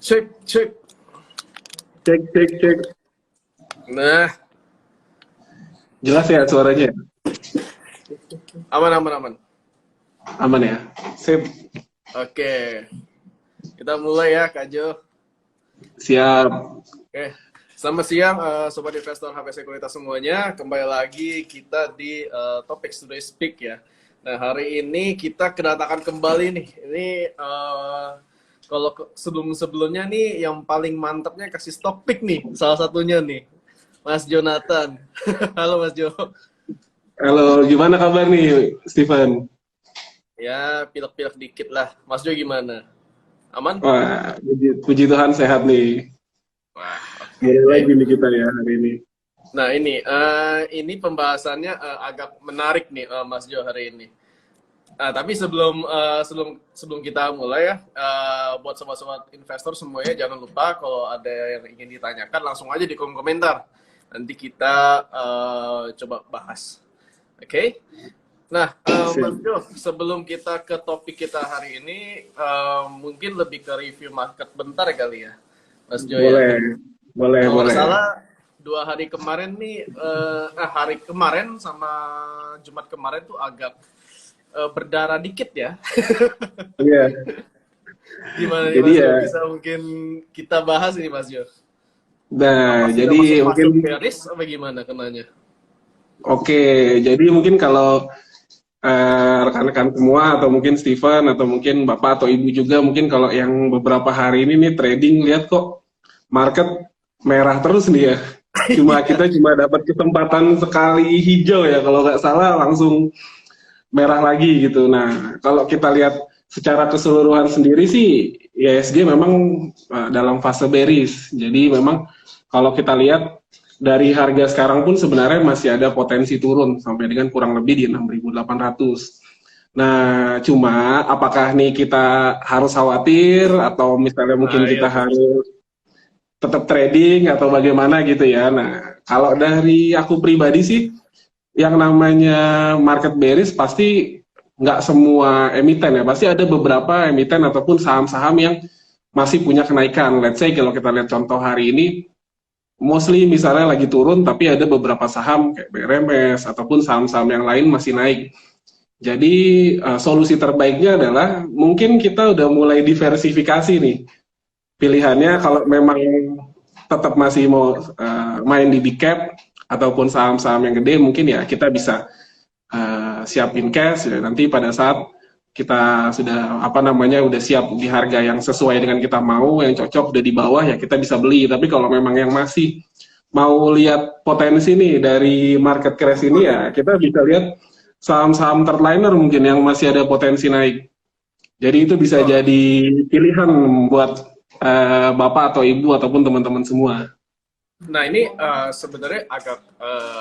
Cek, cek. Cek. Nah, Jelas ya suaranya? aman, aman, aman. Aman ya? Sip. Oke, kita mulai ya, Kak Jo. Siap. Oke, selamat siang, Sobat Investor HP Sekuritas semuanya. Kembali lagi kita di topik Today Speak ya. Nah, hari ini kita kedatangan kembali nih. Ini kalau sebelum-sebelumnya nih, yang paling mantapnya kasih topik nih. Salah satunya nih, Mas Jonathan. Halo Mas Jo. Halo, gimana kabar nih, Steven? Ya, pilek-pilek dikit lah. Mas Jo gimana? Aman? Wah, puji Tuhan sehat nih. Wah, Mulai oke. lagi nih kita ya hari ini. Nah, ini pembahasannya agak menarik nih, Mas Jo hari ini. Tapi sebelum kita mulai ya, buat sobat-sobat investor semuanya jangan lupa kalau ada yang ingin ditanyakan langsung aja di kolom komentar. Nanti kita coba bahas. Oke? Nah, Mas Sip. Jo, sebelum kita ke topik kita hari ini, mungkin lebih ke review market bentar kali ya, Mas Jo ya. Kalau nggak Boleh. salah 2 hari kemarin nih, hari kemarin sama Jumat kemarin tuh agak berdarah dikit ya. Iya, Gimana nih jadi Mas ya, Jo? Bisa mungkin kita bahas ini Mas Jo. Apa nah, sudah jadi mungkin, masuk bearish apa gimana kenanya? oke, jadi mungkin kalau rekan-rekan semua, atau mungkin Steven, atau mungkin Bapak atau Ibu juga, mungkin kalau yang beberapa hari ini nih trading, lihat kok market merah terus nih ya. Kita cuma dapat kesempatan sekali hijau ya, kalau nggak salah langsung merah lagi gitu. Nah, kalau kita lihat secara keseluruhan sendiri sih, IHSG memang dalam fase bearish. Jadi memang kalau kita lihat dari harga sekarang pun sebenarnya masih ada potensi turun sampai dengan kurang lebih di 6.800. Nah, cuma apakah nih kita harus khawatir atau misalnya mungkin Nah, iya kita tuh. harus tetap trading atau bagaimana gitu ya. Nah, kalau dari aku pribadi sih, yang namanya market bearish pasti nggak semua emiten ya, pasti ada beberapa emiten ataupun saham-saham yang masih punya kenaikan. Let's say kalau kita lihat contoh hari ini, mostly misalnya lagi turun, tapi ada beberapa saham kayak BRMS ataupun saham-saham yang lain masih naik. Jadi solusi terbaiknya adalah mungkin kita udah mulai diversifikasi nih. Pilihannya kalau memang tetap masih mau main di big cap ataupun saham-saham yang gede, mungkin ya kita bisa siapin cash ya, nanti pada saat kita sudah udah siap di harga yang sesuai dengan kita mau, yang cocok udah di bawah ya kita bisa beli. Tapi kalau memang yang masih mau lihat potensi nih dari market crash ini, ya kita bisa lihat saham-saham third mungkin yang masih ada potensi naik. Jadi itu bisa Oh, jadi pilihan buat bapak atau ibu ataupun teman-teman semua. nah ini sebenarnya agak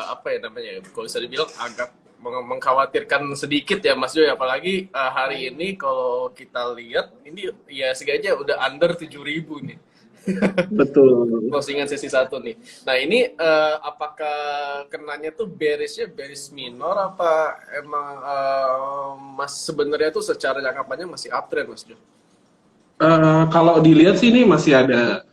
apa ya namanya? Kalau bisa dibilang agak mengkhawatirkan sedikit ya Mas Jo, apalagi hari ini kalau kita lihat ini ya aja udah under 7.000 nih. Betul. Closingan sesi 1 nih. Nah ini apakah kenanya tuh bearishnya bearish minor apa emang mas sebenarnya tuh secara jangka panjang masih uptrend Mas Jo? Kalau dilihat sih ini masih ada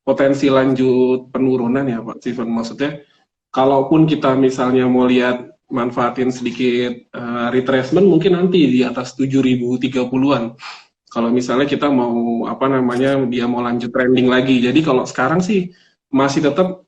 potensi lanjut penurunan ya Pak Steven. Maksudnya, kalaupun kita misalnya mau lihat manfaatin sedikit retracement, mungkin nanti di atas 7.030-an. Kalau misalnya kita mau dia mau lanjut trending lagi. Jadi kalau sekarang sih masih tetap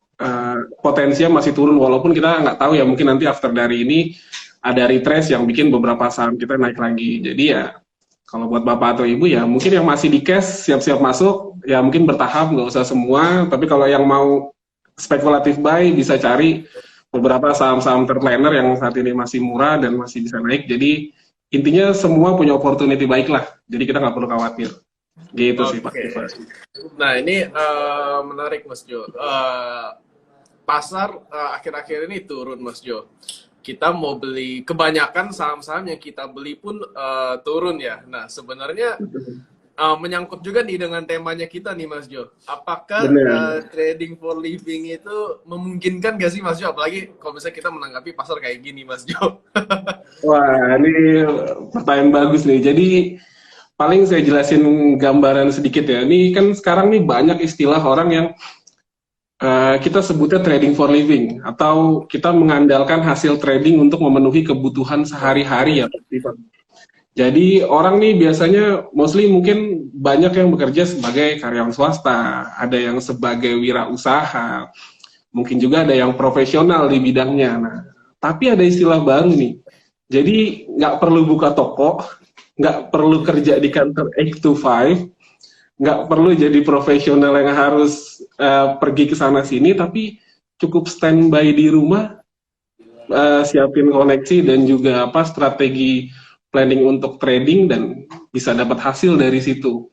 potensinya masih turun, walaupun kita nggak tahu ya, mungkin nanti after dari ini ada retrace yang bikin beberapa saham kita naik lagi. Jadi ya kalau buat bapak atau ibu ya mungkin yang masih di cash siap-siap masuk ya, mungkin bertahap, nggak usah semua. Tapi kalau yang mau spekulatif buy bisa cari beberapa saham-saham terliner yang saat ini masih murah dan masih bisa naik. Jadi intinya semua punya opportunity baik lah. Jadi kita nggak perlu khawatir. Gitu sih Pak Oke. Steven. Nah ini menarik Mas Jo. Pasar akhir-akhir ini turun Mas Jo. Kita mau beli kebanyakan saham-saham yang kita beli pun turun ya. Nah sebenarnya menyangkut juga nih dengan temanya kita nih Mas Jo. Apakah Bener. trading for living itu memungkinkan gak sih Mas Jo? Apalagi kalau misalnya kita menanggapi pasar kayak gini Mas Jo. Wah, ini pertanyaan bagus nih. Jadi paling saya jelasin gambaran sedikit ya. Ini kan sekarang nih banyak istilah orang yang kita sebutnya trading for living, atau kita mengandalkan hasil trading untuk memenuhi kebutuhan sehari-hari ya, Pak Steven. Jadi orang nih biasanya mostly mungkin banyak yang bekerja sebagai karyawan swasta, ada yang sebagai wirausaha, mungkin juga ada yang profesional di bidangnya. Nah, tapi ada istilah baru nih. Jadi nggak perlu buka toko, nggak perlu kerja di kantor 8 to 5, nggak perlu jadi profesional yang harus pergi ke sana sini, tapi cukup standby di rumah, siapin koneksi dan juga apa strategi planning untuk trading dan bisa dapat hasil dari situ.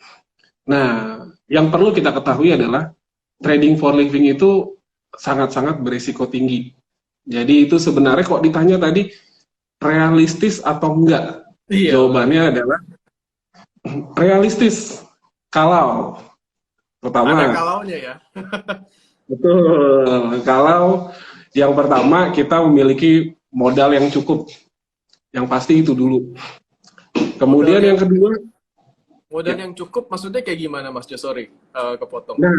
Nah, yang perlu kita ketahui adalah trading for living itu sangat-sangat berisiko tinggi. Jadi itu sebenarnya kok ditanya tadi realistis atau enggak? Iya. Jawabannya adalah realistis. Kalau pertama, Ada kalaunya ya. betul. Kalau yang pertama kita memiliki modal yang cukup, yang pasti itu dulu. Kemudian yang kedua, Modal yang cukup maksudnya kayak gimana, Mas Jo? Sorry, kepotong. nah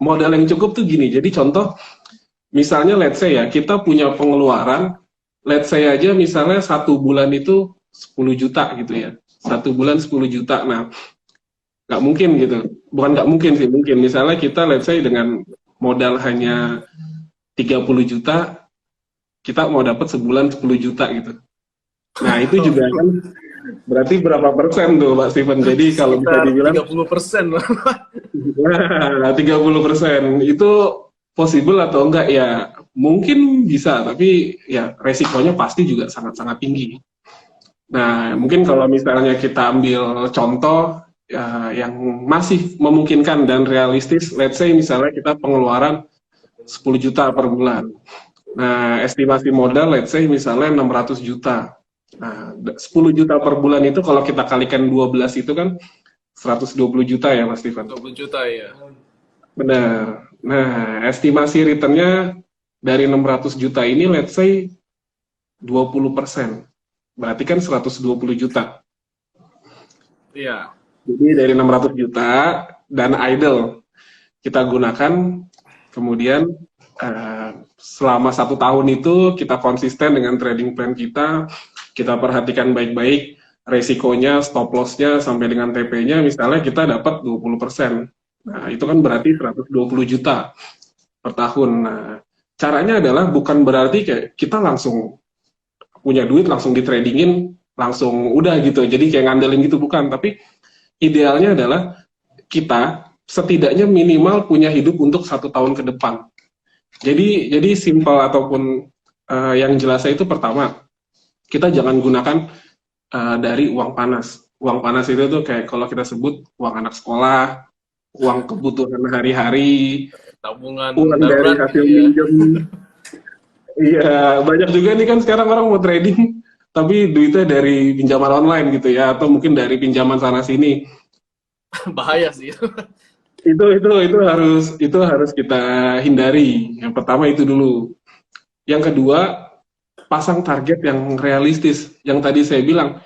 modal yang cukup tuh gini. Jadi contoh, misalnya let's say ya kita punya pengeluaran, let's say aja misalnya 1 bulan itu 10 juta gitu ya. 1 bulan 10 juta. Nah, nggak mungkin gitu, bukan nggak mungkin sih, mungkin misalnya kita let's say dengan modal hanya 30 juta kita mau dapat sebulan 10 juta gitu. Nah itu juga kan berarti berapa persen tuh Pak Steven? Jadi kalau bisa dibilang 30%. nah, 30% itu possible atau enggak ya, mungkin bisa, tapi ya resikonya pasti juga sangat-sangat tinggi. Nah mungkin kalau misalnya kita ambil contoh yang masih memungkinkan dan realistis, let's say misalnya kita pengeluaran 10 juta per bulan. Nah, estimasi modal let's say misalnya 600 juta. Nah, 10 juta per bulan itu kalau kita kalikan 12 itu kan 120 juta ya Mas Steven? 20 juta ya. Benar. Nah, estimasi returnnya dari 600 juta ini let's say 20%. Berarti kan 120 juta. Iya. Jadi dari 600 juta dana idle kita gunakan, kemudian selama 1 tahun itu kita konsisten dengan trading plan kita perhatikan baik-baik resikonya, stop loss-nya sampai dengan TP-nya, misalnya kita dapat 20%. Nah, itu kan berarti 120 juta per tahun. Nah, caranya adalah bukan berarti kayak kita langsung punya duit, langsung di tradingin, langsung udah gitu. Jadi kayak ngandelin gitu, bukan. Tapi idealnya adalah kita setidaknya minimal punya hidup untuk 1 tahun ke depan. Jadi simpel ataupun yang jelasnya itu pertama, kita jangan gunakan dari uang panas. Uang panas itu tuh kayak kalau kita sebut uang anak sekolah, uang kebutuhan hari-hari, Tabungan uang dari darurat. hasil Iya. minjem. Iya, banyak juga nih kan sekarang orang mau trading, tapi duitnya dari pinjaman online gitu ya, atau mungkin dari pinjaman sana sini. Bahaya sih. Itu harus kita hindari. Yang pertama itu dulu. Yang kedua, pasang target yang realistis. Yang tadi saya bilang,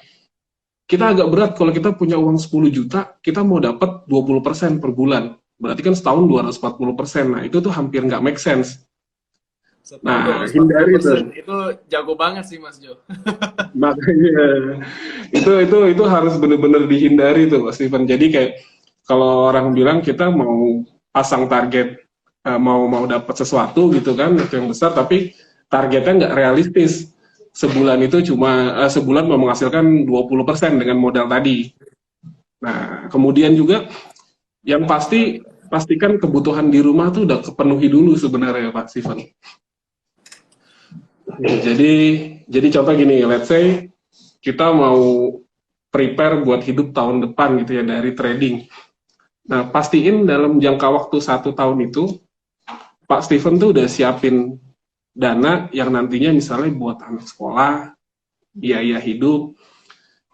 kita agak berat kalau kita punya uang 10 juta, kita mau dapat 20% per bulan. Berarti kan setahun 240%. Nah, itu tuh hampir nggak make sense. Nah, Setahun hindari 40%. Itu jago banget sih, Mas Jo. Makanya itu harus benar-benar dihindari tuh Mas Steven. Jadi kayak kalau orang bilang kita mau pasang target mau dapat sesuatu gitu kan, itu yang besar, tapi targetnya nggak realistis. Sebulan itu sebulan mau menghasilkan 20% dengan modal tadi. Nah, kemudian juga yang pastikan kebutuhan di rumah tuh udah kepenuhi dulu sebenarnya Pak Steven. Jadi contoh gini, let's say kita mau prepare buat hidup tahun depan gitu ya dari trading. Nah, pastiin dalam jangka waktu 1 tahun itu, Pak Steven tuh udah siapin dana yang nantinya misalnya buat anak sekolah, biaya hidup,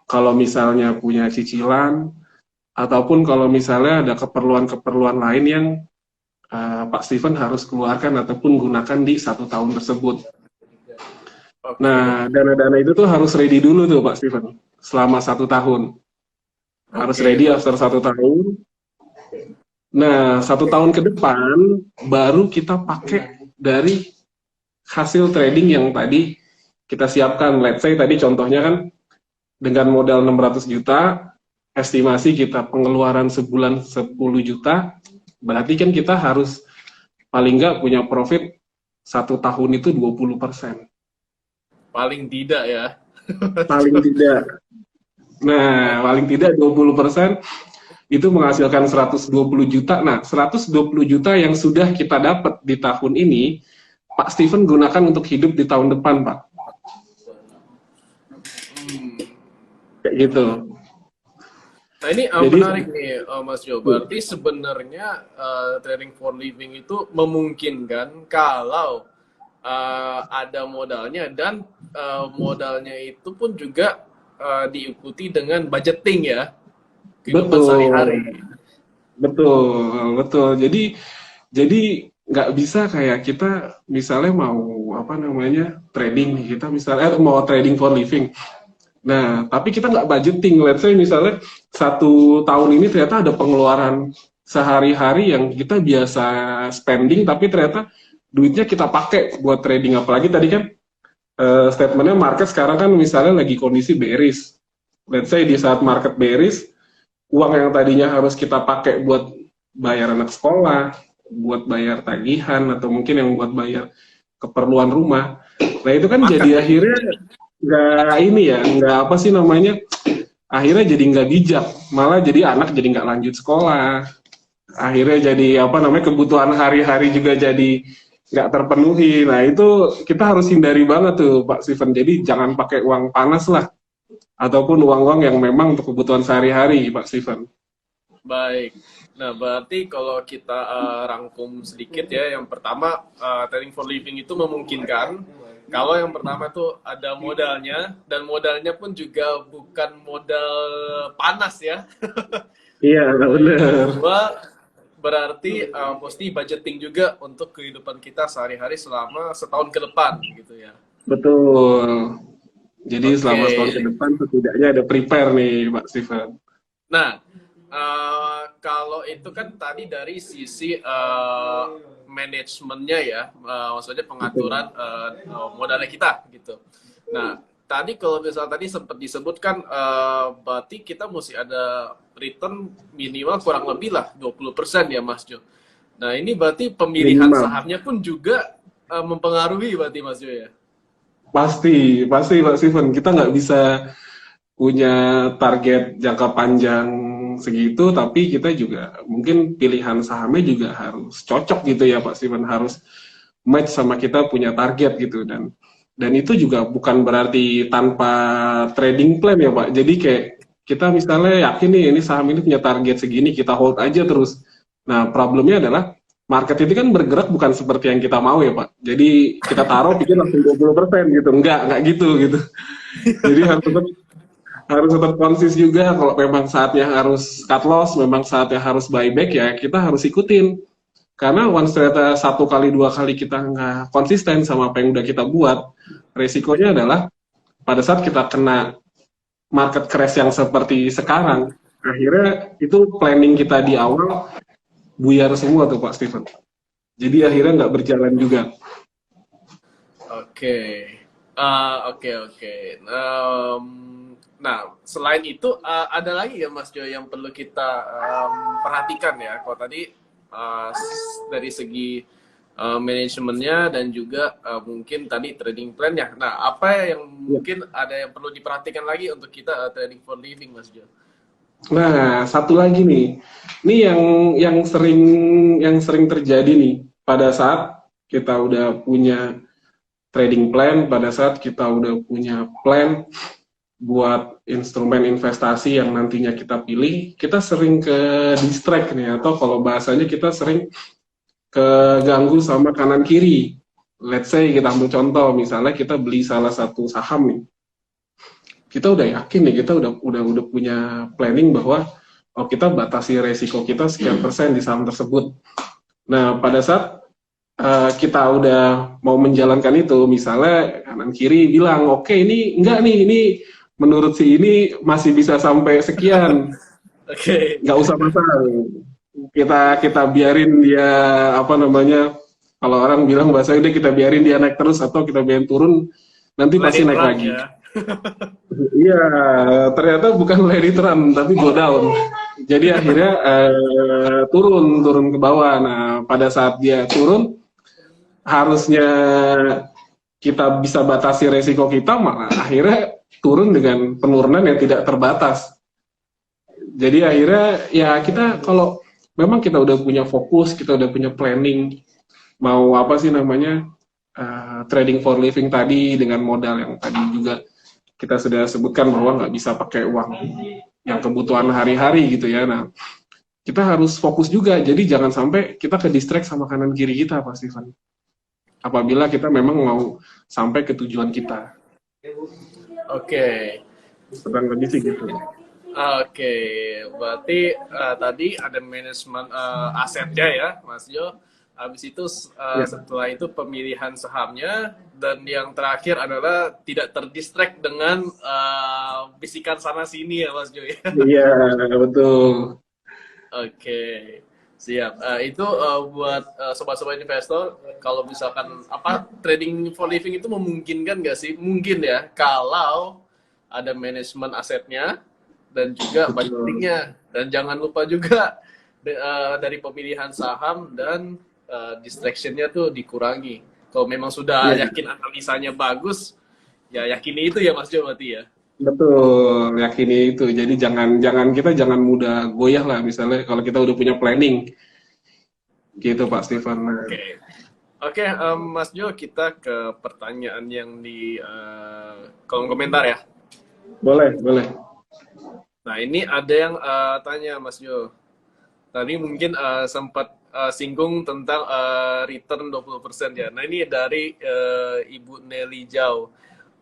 kalau misalnya punya cicilan, ataupun kalau misalnya ada keperluan-keperluan lain yang Pak Steven harus keluarkan ataupun gunakan di 1 tahun tersebut. Nah, dana-dana itu tuh harus ready dulu tuh Pak Steven, selama 1 tahun. Harus Oke, ready after 1 tahun. Nah, 1 tahun ke depan baru kita pakai dari hasil trading yang tadi kita siapkan. Let's say tadi contohnya kan dengan modal 600 juta, estimasi kita pengeluaran sebulan 10 juta, berarti kan kita harus paling nggak punya profit 1 tahun itu 20%. paling tidak ya. Paling tidak. Nah, paling tidak 20% itu menghasilkan 120 juta. Nah, 120 juta yang sudah kita dapat di tahun ini, Pak Steven gunakan untuk hidup di tahun depan, Pak. Hmm. Kayak gitu. Nah ini Jadi, menarik nih Mas Jo. Berarti sebenarnya trading for living itu memungkinkan kalau ada modalnya dan modalnya itu pun juga diikuti dengan budgeting ya, kehidupan sehari-hari. betul, betul. Jadi nggak bisa kayak kita misalnya mau apa namanya trading nih, kita misalnya mau trading for living. Nah, tapi kita nggak budgeting. Let's say misalnya 1 tahun ini ternyata ada pengeluaran sehari-hari yang kita biasa spending, tapi ternyata duitnya kita pakai buat trading. Apalagi tadi kan statementnya market sekarang kan misalnya lagi kondisi bearish. Let's say di saat market bearish, uang yang tadinya harus kita pakai buat bayar anak sekolah, buat bayar tagihan, atau mungkin yang buat bayar keperluan rumah. Nah itu kan Makan jadi ya. akhirnya nggak ini ya, nggak apa sih namanya, akhirnya jadi nggak bijak, malah jadi anak jadi nggak lanjut sekolah, akhirnya jadi apa namanya kebutuhan hari-hari juga jadi nggak terpenuhi. Nah itu kita harus hindari banget tuh Pak Steven. Jadi jangan pakai uang panas lah, ataupun uang-uang yang memang untuk kebutuhan sehari-hari Pak Steven. Baik. Nah, berarti kalau kita rangkum sedikit ya, yang pertama trading for living itu memungkinkan kalau yang pertama tuh ada modalnya dan modalnya pun juga bukan modal panas ya. Iya, benar. Kedua, berarti mesti budgeting juga untuk kehidupan kita sehari-hari selama setahun ke depan gitu ya. Betul. Jadi Oke. selama setahun ke depan setidaknya ada prepare nih Pak Steven. Nah, kalau itu kan tadi dari sisi manajemennya ya, maksudnya pengaturan modalnya kita gitu. Nah, tadi kalau misalnya tadi sempat disebutkan, berarti kita mesti ada return minimal kurang lebih lah 20% ya Mas Jo. Nah, ini berarti pemilihan Minimal. sahamnya pun juga mempengaruhi berarti Mas Jo ya? Pasti Pak Steven. Kita nggak bisa punya target jangka panjang segitu, tapi kita juga mungkin pilihan sahamnya juga harus cocok gitu ya Pak Steven, harus match sama kita punya target gitu. Dan itu juga bukan berarti tanpa trading plan ya Pak. Jadi kayak kita misalnya yakin nih ini saham ini punya target segini, kita hold aja terus. Nah problemnya adalah market itu kan bergerak bukan seperti yang kita mau ya Pak. Jadi kita taruh pikir langsung 20% gitu. Enggak gitu gitu. Jadi harus tetap konsis juga. Kalau memang saatnya harus cut loss, memang saatnya harus buyback, ya kita harus ikutin. Karena once ternyata 1 kali 2 kali kita nggak konsisten sama apa yang udah kita buat, resikonya adalah pada saat kita kena market crash yang seperti sekarang, akhirnya itu planning kita di awal buyar semua tuh Pak Steven. Jadi akhirnya nggak berjalan juga. Oke. Oke. Nah, selain itu ada lagi ya Mas Jo yang perlu kita perhatikan ya. Kalau tadi dari segi manajemennya dan juga mungkin tadi trading plan-nya. Nah, apa yang mungkin ada yang perlu diperhatikan lagi untuk kita trading for living Mas Jo? Nah, satu lagi nih. Ini yang sering terjadi nih pada saat kita udah punya trading plan, pada saat kita udah punya plan buat instrumen investasi yang nantinya kita pilih, kita sering ke distract nih, atau kalau bahasanya kita sering keganggu sama kanan kiri. Let's say kita ambil contoh, misalnya kita beli salah satu saham nih. Kita udah yakin nih, kita udah punya planning bahwa kita batasi resiko kita sekian persen di saham tersebut. Nah, pada saat kita udah mau menjalankan itu, misalnya kanan kiri bilang, oke, ini enggak nih, ini menurut si ini masih bisa sampai sekian. Oke. nggak usah pasang. Kita biarin dia apa namanya, kalau orang bilang bahasa ini kita biarin dia naik terus atau kita biarin turun, nanti Let pasti it naik run lagi. ya. Iya, ternyata bukan let it run, tapi go down. Jadi akhirnya turun ke bawah. Nah, pada saat dia turun, harusnya kita bisa batasi resiko kita, malah akhirnya turun dengan penurunan yang tidak terbatas. Jadi akhirnya ya kita kalau memang kita udah punya fokus, kita udah punya planning, mau apa sih namanya, trading for living tadi dengan modal yang tadi juga kita sudah sebutkan bahwa nggak bisa pakai uang yang kebutuhan hari-hari gitu ya. Nah, kita harus fokus juga. Jadi jangan sampai kita ke distract sama kanan kiri kita, Pak Steven. Apabila kita memang mau sampai ke tujuan kita. Oke. Kurang lebih sih gitu. Oke, berarti tadi ada manajemen asetnya ya, Mas Jo. Habis itu Ya, setelah itu pemilihan sahamnya, dan yang terakhir adalah tidak terdistract dengan bisikan sana sini ya, Mas Jo ya. iya betul. Oke, siap. Itu buat sobat-sobat investor, kalau misalkan apa trading for living itu memungkinkan nggak sih? Mungkin ya, kalau ada manajemen asetnya dan juga Betul. budgetingnya. Dan jangan lupa juga dari pemilihan saham dan distraction-nya tuh dikurangi. Kalau memang sudah Iya, yakin analisanya bagus, ya yakini itu ya Mas Jo berarti ya. betul. Yakini itu. Jadi kita jangan mudah goyah lah misalnya kalau kita udah punya planning gitu Pak Steven. Nah, Oke. Oke, Mas Jo, kita ke pertanyaan yang di kolom komentar ya. boleh, boleh. Nah, ini ada yang tanya Mas Jo. Tadi mungkin sempat singgung tentang return 20% ya. Nah, ini dari Ibu Nelly Jau.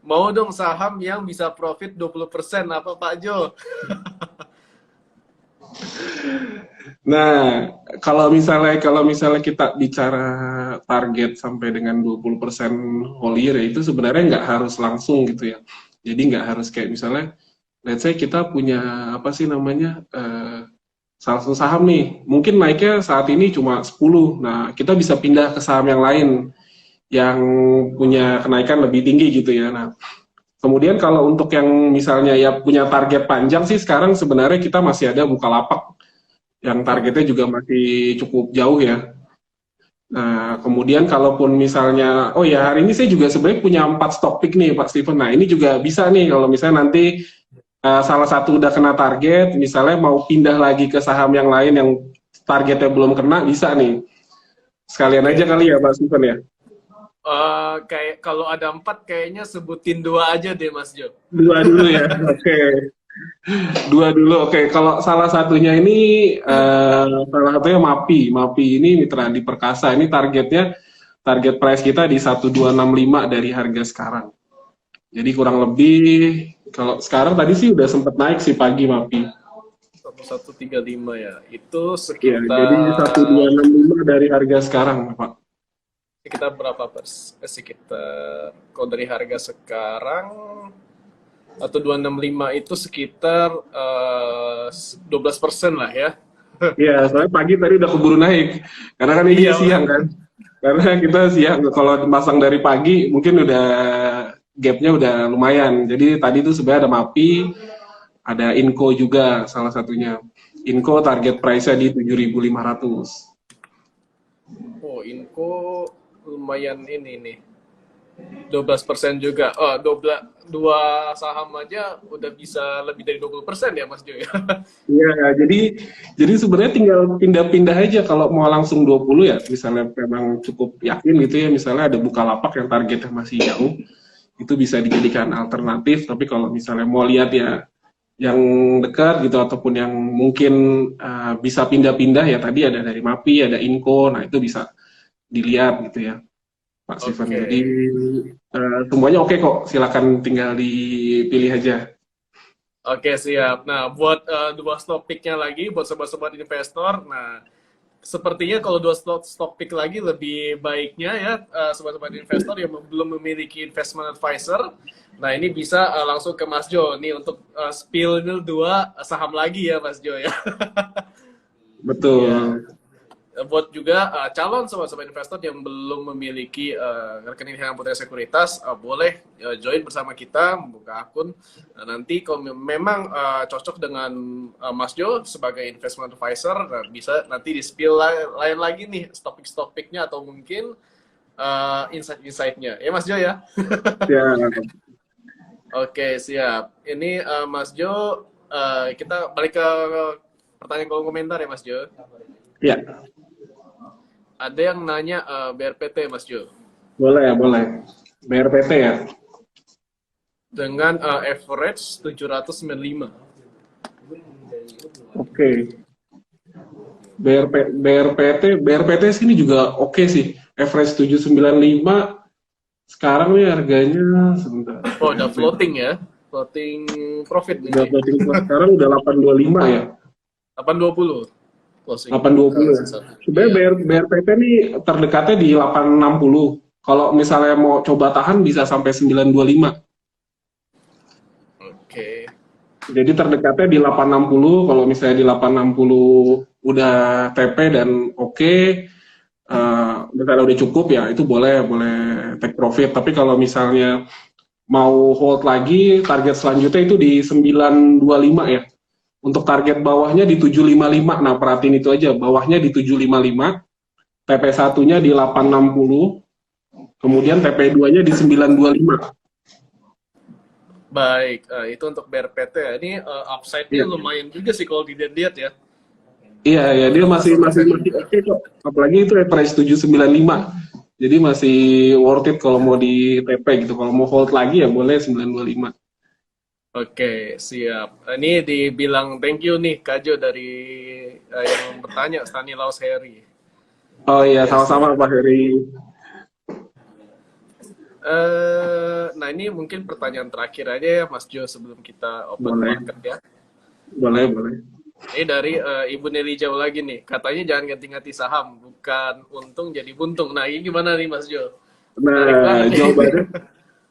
Mau dong saham yang bisa profit 20%, apa Pak Jo? Nah, kalau misalnya kita bicara target sampai dengan 20% whole year ya, itu sebenarnya nggak harus langsung gitu ya. Jadi nggak harus kayak misalnya, let's say kita punya apa sih namanya, salah satu saham nih, mungkin naiknya saat ini cuma 10. Nah, kita bisa pindah ke saham yang lain yang punya kenaikan lebih tinggi gitu ya. Nah, kemudian kalau untuk yang misalnya ya punya target panjang sih, sekarang sebenarnya kita masih ada Bukalapak yang targetnya juga masih cukup jauh ya. Nah, kemudian kalaupun misalnya, oh ya hari ini saya juga sebenarnya punya 4 stock pick nih Pak Steven. Nah, ini juga bisa nih kalau misalnya nanti salah satu udah kena target, misalnya mau pindah lagi ke saham yang lain yang targetnya belum kena, bisa nih. Sekalian aja Oke. kali ya Pak Steven ya. Kayak kalau ada 4, kayaknya sebutin 2 aja deh Mas Jo. Dua dulu ya, oke. Dua dulu, oke. Kalau salah satunya ini, salah satunya MAPI. MAPI ini mitra di Perkasa. Ini target price kita di 1265 dari harga sekarang. Jadi kurang lebih, kalau sekarang tadi sih udah sempet naik sih pagi MAPI. 1135 ya. Itu Ya, jadi sekitar 1265 dari harga sekarang, Pak. sekitar berapa sekitar kalau dari harga sekarang atau 265 itu sekitar 12% lah ya. Iya, soalnya pagi tadi udah keburu naik. Karena kan ini Iya, siang kan. Karena kita siang, kalau pasang dari pagi mungkin udah gapnya udah lumayan. Jadi tadi tuh sebenarnya ada MAPI, ada Inco juga salah satunya. Inco target price-nya di 7.500. oh Inco lumayan ini nih. 12% juga. Oh, dua saham aja udah bisa lebih dari 20% ya Mas Jo ya. Iya, jadi sebenarnya tinggal pindah-pindah aja kalau mau langsung 20 ya, misalnya memang cukup yakin gitu ya, misalnya ada Bukalapak yang targetnya masih jauh, itu bisa dijadikan alternatif, tapi kalau misalnya mau lihat ya yang dekat gitu ataupun yang mungkin bisa pindah-pindah ya tadi ada dari MAPI, ada Inco, nah itu bisa dilihat gitu ya Pak Steven. Oke. Jadi semuanya oke kok, silakan tinggal dipilih aja. Oke, siap. Nah, buat dua topiknya lagi buat sobat-sobat investor. Nah, sepertinya kalau dua stock pick lagi lebih baiknya ya sobat-sobat investor yang belum memiliki investment advisor. Nah ini bisa langsung ke Mas Jo nih untuk spill dua saham lagi ya Mas Jo ya. Betul. Ya. Buat juga calon sobat-sobat investor yang belum memiliki rekening harian Putri Sekuritas, boleh join bersama kita, membuka akun. Nanti kalau memang cocok dengan Mas Jo sebagai investment advisor, bisa nanti di spill lain lagi nih topik-topiknya atau mungkin insight-insightnya. Ya Mas Jo ya? Ya. Oke, siap. Ini Mas Jo, kita balik ke pertanyaan kolom komentar ya Mas Jo. Ya. Ada yang nanya BRPT Mas Jo. Boleh ya, boleh. BRPT ya. Dengan average 795. Oke. BRPT sini juga oke sih. Average 795. Sekarang nih harganya sebentar. Oh, udah floating ya. Floating profit nih. Udah floating sekarang udah 825 ya. 820. Closing. 820 ya. Sebenarnya BRPT nih terdekatnya di 860. Kalau misalnya mau coba tahan bisa sampai 925. Oke. Jadi terdekatnya di 860. Kalau misalnya di 860 udah TP dan oke, misalnya udah cukup ya itu boleh take profit. Tapi kalau misalnya mau hold lagi, target selanjutnya itu di 925 ya. Untuk target bawahnya di 755. Nah, perhatiin itu aja. Bawahnya di 755, TP1-nya di 860, kemudian TP2-nya di 925. Baik, itu untuk BRPT ya. Ini upside-nya lumayan juga sih kalau dilihat ya. Iya, ya dia masih oke kok. Apalagi itu average 795. Jadi masih worth it kalau mau di TP gitu. Kalau mau hold lagi ya boleh 925. Oke, siap. Ini dibilang thank you nih Kak Jo dari yang bertanya, Stanislaus Heri. Oh iya, sama-sama Pak Heri. Nah ini mungkin pertanyaan terakhir aja ya Mas Jo sebelum kita open market ya. Boleh. Ini dari Ibu Nelly Jauh lagi nih. Katanya jangan ganti-ganti saham, bukan untung jadi buntung. Nah ini gimana nih Mas Jo? Nah, jawabannya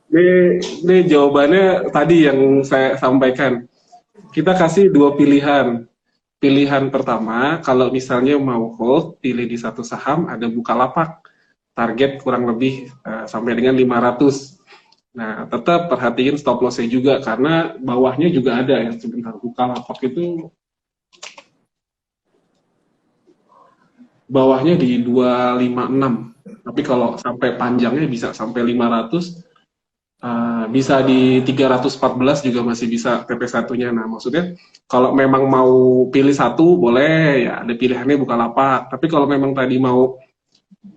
ini jawabannya tadi yang saya sampaikan. Kita kasih dua pilihan. Pilihan pertama, kalau misalnya mau hold, pilih di satu saham, ada Bukalapak. Target kurang lebih sampai dengan 500. Nah, tetap perhatiin stop loss-nya juga, karena bawahnya juga ada ya. Sebentar, Bukalapak itu bawahnya di 256. Tapi kalau sampai panjangnya bisa sampai 500. Bisa di 314 juga masih bisa TP1-nya. Nah, maksudnya kalau memang mau pilih satu boleh ya, ada pilihannya Bukalapak. Tapi kalau memang tadi mau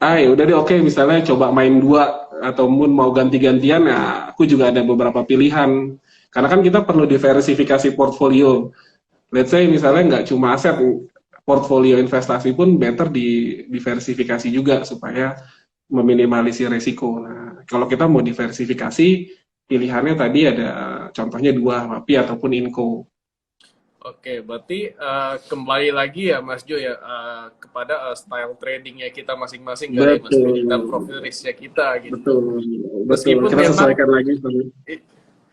ya udah deh oke, misalnya coba main dua ataupun mau ganti-gantian, ya aku juga ada beberapa pilihan. Karena kan kita perlu diversifikasi portfolio. Let's say misalnya nggak cuma aset, portfolio investasi pun better diversifikasi juga supaya meminimalisir resiko. Nah, kalau kita mau diversifikasi, pilihannya tadi ada contohnya dua, MAPI ataupun Inco. Oke, berarti kembali lagi ya Mas Jo ya kepada style tradingnya kita masing-masing kali Mas Jo, dan profil risknya kita gitu. Betul. Kita sesuaikan lagi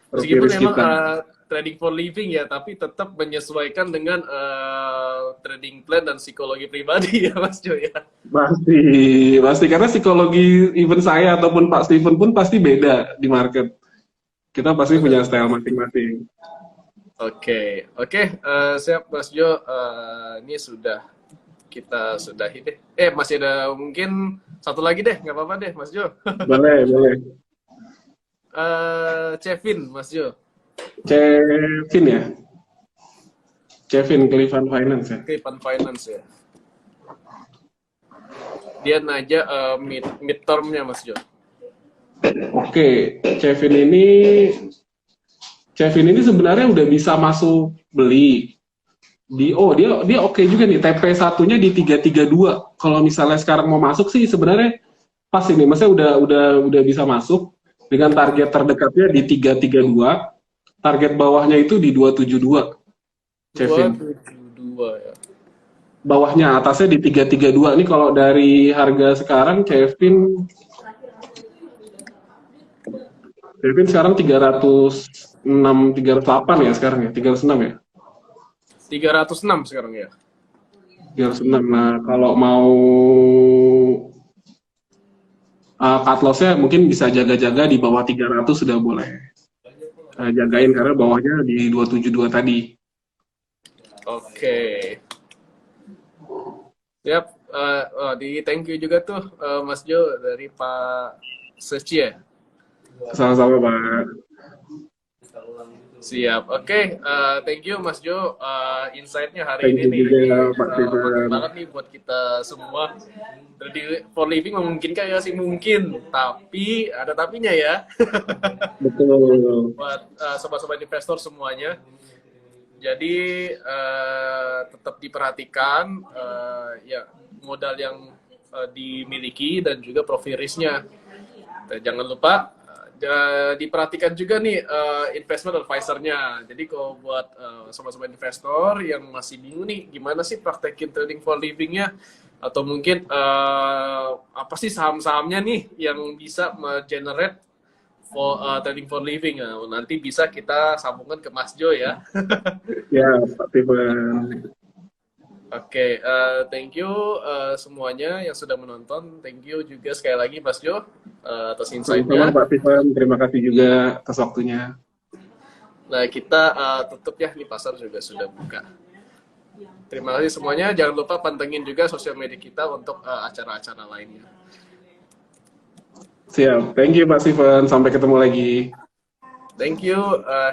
meskipun memang trading for living ya, tapi tetap menyesuaikan dengan trading plan dan psikologi pribadi ya Mas Jo ya. Pasti karena psikologi even saya ataupun Pak Steven pun pasti beda di market. Kita pasti punya style masing-masing. Oke, siap Mas Jo. Ini kita sudahi deh. Masih ada mungkin satu lagi deh, nggak apa-apa deh Mas Jo. Boleh. Kevin, Mas Jo. Kevin ya? Kevin, Cleveland Finance ya? Cleveland Finance ya. Dia nanya midterm-nya Mas Jo. Oke, Kevin ini sebenarnya udah bisa masuk beli. Dia oke juga nih, TP1-nya di 332. Kalau misalnya sekarang mau masuk sih sebenarnya pas ini, maksudnya udah bisa masuk dengan target terdekatnya di 332. Target bawahnya itu di 272. Kevin. 272 ya. bawahnya, atasnya di 332. Ini kalau dari harga sekarang Kevin sekarang 306, 308 ya sekarang ya, 306 ya. 306 sekarang ya. 306. Nah, kalau mau cut loss-nya mungkin bisa jaga-jaga di bawah 300 sudah boleh. Jagain karena bawahnya di 272 tadi. Oke. Siap. Di thank you juga tuh Mas Jo dari Pak Seci ya. Sama-sama, Pak. Siap. Oke, thank you Mas Jo. Insight-nya hari Thank ini you nih juga, Pak mantap Steven. banget nih buat kita semua. Trading for living memungkinkan ya sih mungkin, tapi ada tapinya ya. Betul. Buat sobat-sobat investor semuanya. Jadi tetap diperhatikan ya modal yang dimiliki dan juga profit risk-nya. Jangan lupa diperhatikan juga nih investment advisor-nya. Jadi kalau buat sobat-sobat investor yang masih bingung nih gimana sih praktekin trading for living-nya, atau mungkin apa sih saham-sahamnya nih yang bisa generate trading for living, nanti bisa kita sambungkan ke Mas Jo ya. Ya, Pak Steven. Oke, thank you semuanya yang sudah menonton. Thank you juga sekali lagi Mas Jo atas Sama-sama, insight-nya. Pak Steven. Terima kasih juga atas waktunya. Nah, kita tutup ya, di pasar juga sudah buka. Terima kasih semuanya. Jangan lupa pantengin juga sosial media kita untuk acara-acara lainnya. Siap. Thank you, Pak Steven. Sampai ketemu lagi. Thank you,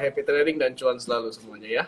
happy trading dan cuan selalu semuanya ya.